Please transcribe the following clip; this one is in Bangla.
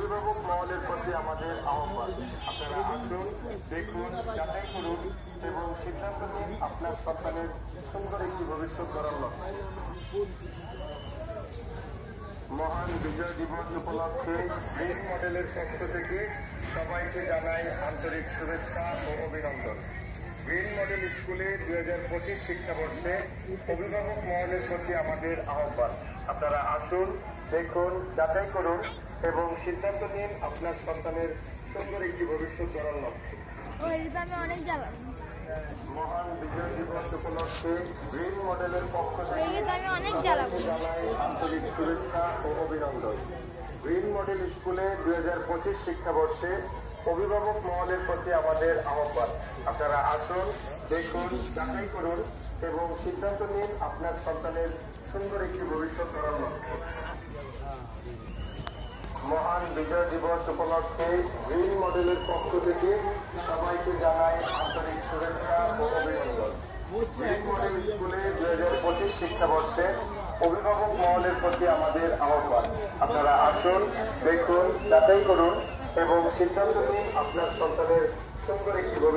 অভিভাবক মহলের প্রতি আমাদের আহ্বান, আপনারা আসুন, দেখুন, যাচাই করুন এবং সিদ্ধান্ত নিন আপনার সন্তানের সুন্দর একটি ভবিষ্যৎ গড়ার লক্ষ্যে। মহান বিজয় দিবস উপলক্ষে গ্রিন মডেলের পক্ষ থেকে সবাইকে জানাই আন্তরিক শুভেচ্ছা ও অভিনন্দন। গ্রিন মডেল স্কুলে 2025 শিক্ষাবর্ষে অভিভাবক মহলের প্রতি আমাদের আহ্বান, আপনারা আসুন, দেখুন, যাচাই করুন এবং সিদ্ধান্ত নিন আপনার সন্তানের সুন্দর একটি ভবিষ্যৎ গড়ার লক্ষ্যে। মহান বিজয় দিবস উপলক্ষে গ্রিন মডেলের পক্ষ থেকে জানাই আন্তরিক শুভেচ্ছা ও অভিনন্দন। গ্রিন মডেল স্কুলে 2025 শিক্ষাবর্ষে অভিভাবক মহলের প্রতি আমাদের আহ্বান, আপনারা আসুন, দেখুন, যাচাই করুন এবং সিদ্ধান্ত নিন আপনার সন্তানের সুন্দর একটি ভবিষ্যৎ গড়ার লক্ষ্যে। মহান বিজয় দিবস উপলক্ষে গ্রিন মডেলের পক্ষ থেকে সবাইকে জানাই আন্তরিক শুভেচ্ছা ও অভিনন্দন। গ্রিন মডেল স্কুলে 2025 শিক্ষাবর্ষে অভিভাবক মহলের প্রতি আমাদের আহ্বান, আপনারা আসুন, দেখুন, যাচাই করুন এবং সিদ্ধান্ত নিন আপনার সন্তানের সুন্দর একটি